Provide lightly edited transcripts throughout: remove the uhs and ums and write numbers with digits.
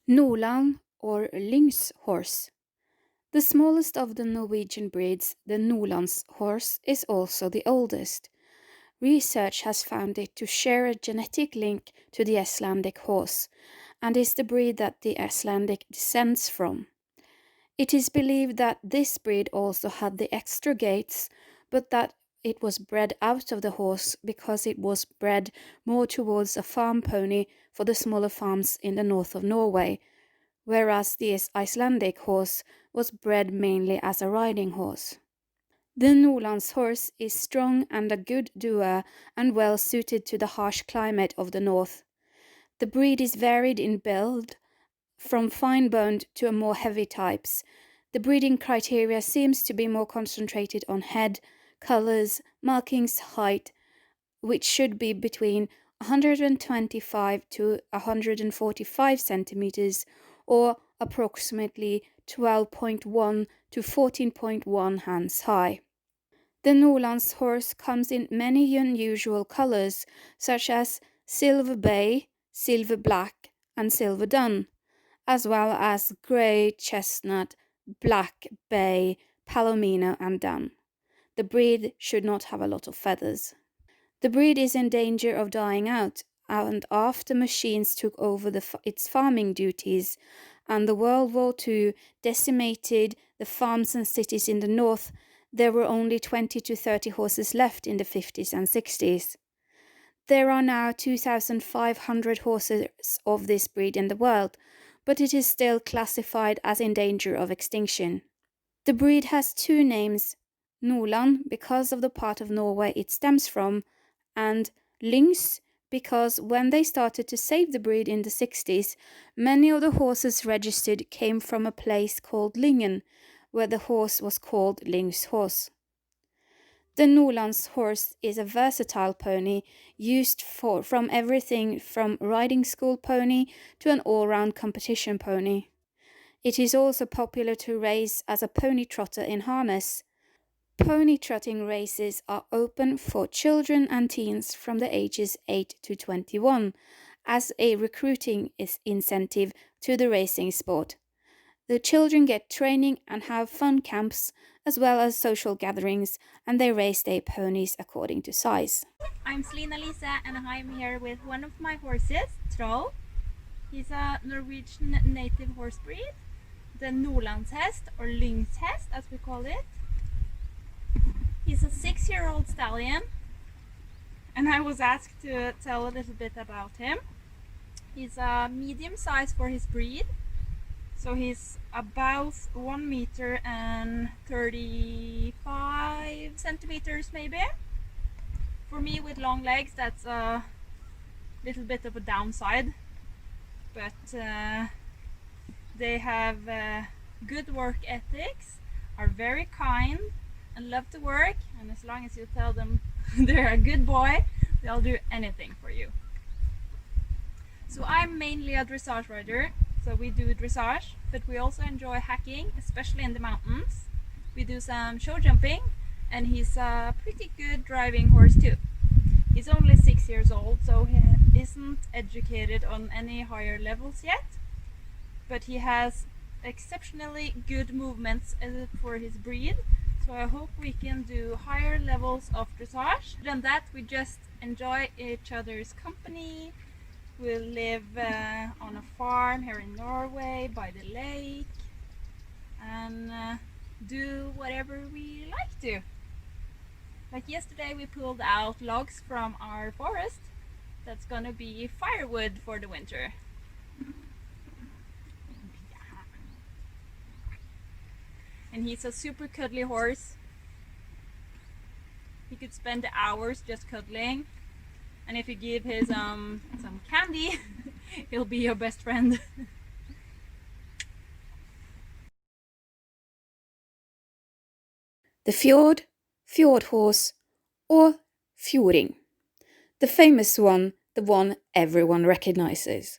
Nordland or Lyngst Horse. The smallest of the Norwegian breeds, the Newlands Horse, is also the oldest. Research has found it to share a genetic link to the Icelandic horse, and is the breed that the Icelandic descends from. It is believed that this breed also had the extra gaits, but that it was bred out of the horse because it was bred more towards a farm pony for the smaller farms in the north of Norway, whereas the Icelandic horse was bred mainly as a riding horse. The Newlands horse is strong and a good doer and well suited to the harsh climate of the north. The breed is varied in build, from fine-boned to more heavy types. The breeding criteria seems to be more concentrated on head, colours, markings, height, which should be between 125 to 145 centimeters or approximately 12.1 to 14.1 hands high. The Newlands horse comes in many unusual colors, such as silver bay, silver black, and silver dun, as well as grey, chestnut, black, bay, palomino, and dun. The breed should not have a lot of feathers. The breed is in danger of dying out, and after machines took over its farming duties, and the World War II decimated the farms and cities in the north, there were only 20 to 30 horses left in the 50s and 60s. There are now 2,500 horses of this breed in the world, but it is still classified as in danger of extinction. The breed has two names, Nordland because of the part of Norway it stems from, and Lyngst because when they started to save the breed in the 60s, many of the horses registered came from a place called Lyngen, where the horse was called Lyngst Horse. The Newlands horse is a versatile pony used from everything from riding school pony to an all-round competition pony. It is also popular to race as a pony trotter in harness. Pony trotting races are open for children and teens from the ages 8 to 21 as a recruiting incentive to the racing sport. The children get training and have fun camps as well as social gatherings, and they race their ponies according to size. I'm Selina Lise and I'm here with one of my horses, Troll. He's a Norwegian native horse breed, the Nordlands hest or Lyngst hest as we call it. He's a 6-year-old stallion, and I was asked to tell a little bit about him. He's a medium size for his breed, so he's about 1 meter and 35 centimeters maybe. For me with long legs, that's a little bit of a downside, but they have good work ethics, are very kind and love to work, and as long as you tell them they're a good boy, they'll do anything for you. So I'm mainly a dressage rider, so we do dressage, but we also enjoy hacking, especially in the mountains. We do some show jumping, and he's a pretty good driving horse too. He's only 6 years old, so he isn't educated on any higher levels yet, but he has exceptionally good movements for his breed, so I hope we can do higher levels of dressage. Other than that, we just enjoy each other's company. We live on a farm here in Norway by the lake, and do whatever we like to. Like yesterday we pulled out logs from our forest that's gonna be firewood for the winter. And he's a super cuddly horse. He could spend hours just cuddling, and if you give his some candy, he'll be your best friend. The Fjord Horse, or Fjording. The famous one, the one everyone recognizes.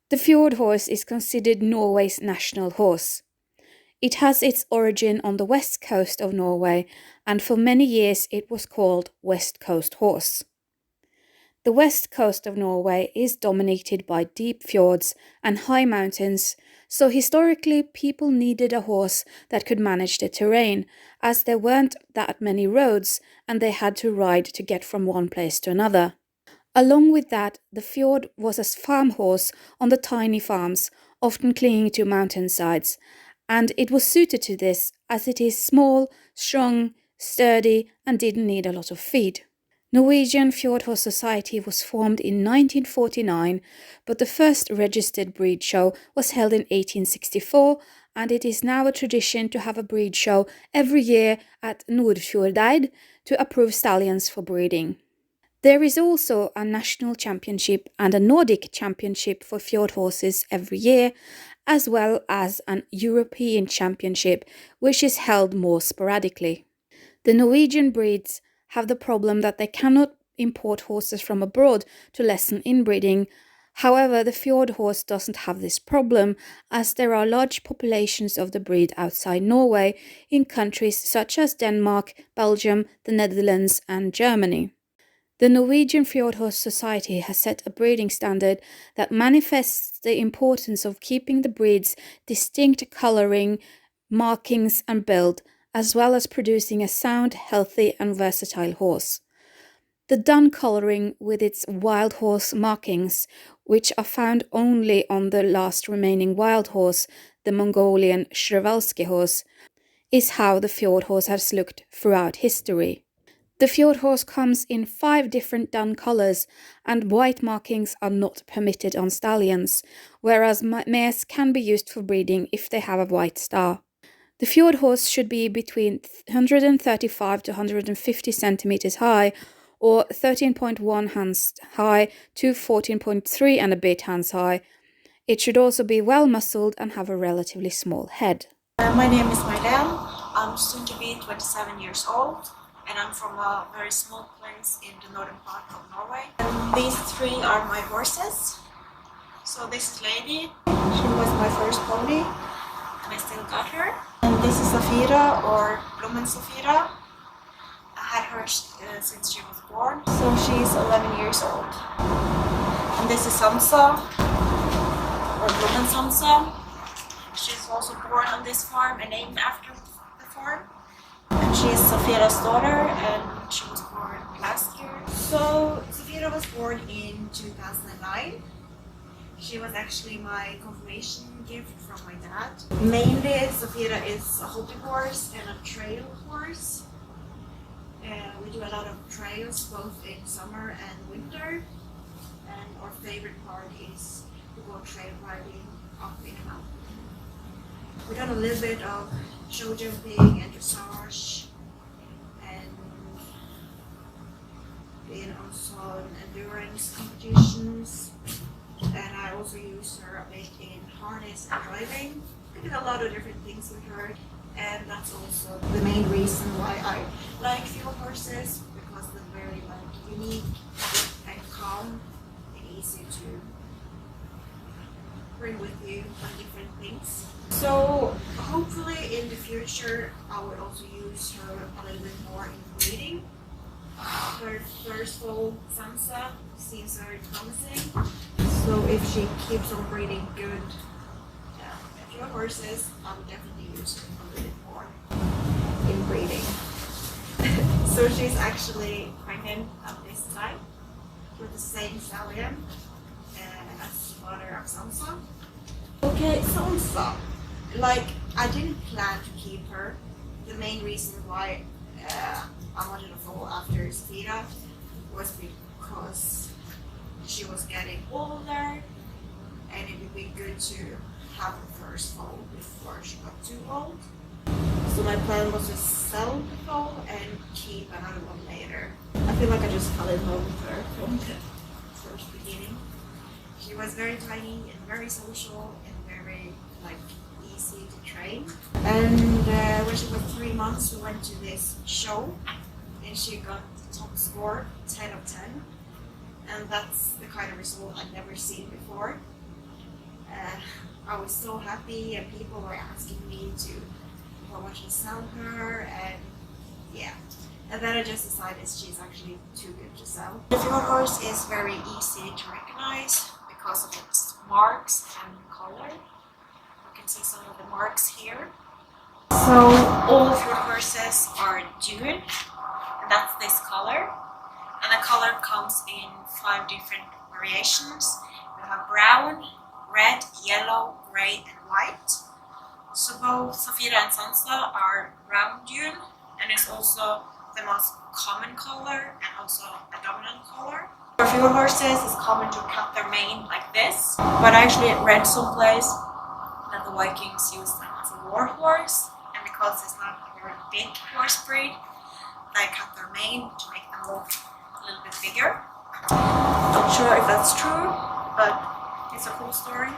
The Fjord Horse is considered Norway's national horse. It has its origin on the west coast of Norway, and for many years it was called West Coast Horse. The west coast of Norway is dominated by deep fjords and high mountains, so historically people needed a horse that could manage the terrain, as there weren't that many roads and they had to ride to get from one place to another. Along with that, the fjord was a farm horse on the tiny farms, often clinging to mountainsides, and it was suited to this as it is small, strong, sturdy, and didn't need a lot of feed. Norwegian Fjord Horse Society was formed in 1949, but the first registered breed show was held in 1864, and it is now a tradition to have a breed show every year at Nordfjordeid to approve stallions for breeding. There is also a national championship and a Nordic championship for fjord horses every year, as well as an European championship, which is held more sporadically. The Norwegian breeds have the problem that they cannot import horses from abroad to lessen inbreeding. However, the fjord horse doesn't have this problem, as there are large populations of the breed outside Norway in countries such as Denmark, Belgium, the Netherlands, and Germany. The Norwegian Fjord Horse Society has set a breeding standard that manifests the importance of keeping the breed's distinct colouring, markings, and build, as well as producing a sound, healthy, and versatile horse. The dun colouring with its wild horse markings, which are found only on the last remaining wild horse, the Mongolian Przewalski horse, is how the fjord horse has looked throughout history. The fjord horse comes in 5 different dun colours, and white markings are not permitted on stallions, whereas mares can be used for breeding if they have a white star. The fjord horse should be between 135 to 150 centimeters high, or 13.1 hands high to 14.3 and a bit hands high. It should also be well muscled and have a relatively small head. My name is Mailen. I'm soon to be 27 years old, and I'm from a very small place in the northern part of Norway. And these 3 are my horses. So this is Lady, she was my first pony, and I still got her. And this is Safira, or Blommen Safira. I had her since she was born, so she's 11 years old. And this is Samsa, or Blommen Samsa. She's also born on this farm and named after the farm. And she is Safira's daughter, and she was born last year. So Safira was born in 2009. She was actually my confirmation gift from my dad. Mainly, Safira is a hobby horse and a trail horse. We do a lot of trails both in summer and winter. And our favorite part is to go trail riding up in a mountain. We've done a little bit of show jumping and dressage, and been on some endurance competitions. And I also use her a bit in harness and driving. I did a lot of different things with her, and that's also the main reason why I like fjord horses, because they're very unique and calm and easy to bring with you on different things. So hopefully in the future I will also use her a little bit more in breeding. Her first foal, Sansa, seems very promising. So if she keeps on breeding good fjord horses, I will definitely use her a little bit more in breeding. So she's actually pregnant at this time with the same stallion as the mother of Sansa. Okay, Sansa. I didn't plan to keep her. The main reason why I wanted a foal after Safira was because she was getting older, and it would be good to have the first foal before she got too old. So my plan was to sell the foal and keep another one later. I feel like I just fell in love with her from the first beginning. She was very tiny and very social and very easy to train. And when she was 3 months, we went to this show, and she got the top score, 10 of 10. And that's the kind of result I'd never seen before. I was so happy, and people were asking me to how much to sell her, and yeah. And then I just decided she's actually too good to sell. The Fjord Horse is very easy to recognize because of its marks and color. You can see some of the marks here. So all Fjord Horses are dune, and that's this color. And the color comes in 5 different variations. We have brown, red, yellow, grey and white. So both Safira and Sansa are brown dune, and it's also the most common color and also a dominant color. For Fjord Horses, it's common to cut their mane like this, but I actually read someplace that the Vikings used them as a war horse, and because it's not a very big horse breed, they cut their mane to make them look a little bit bigger. Not sure if that's true, but it's a cool story.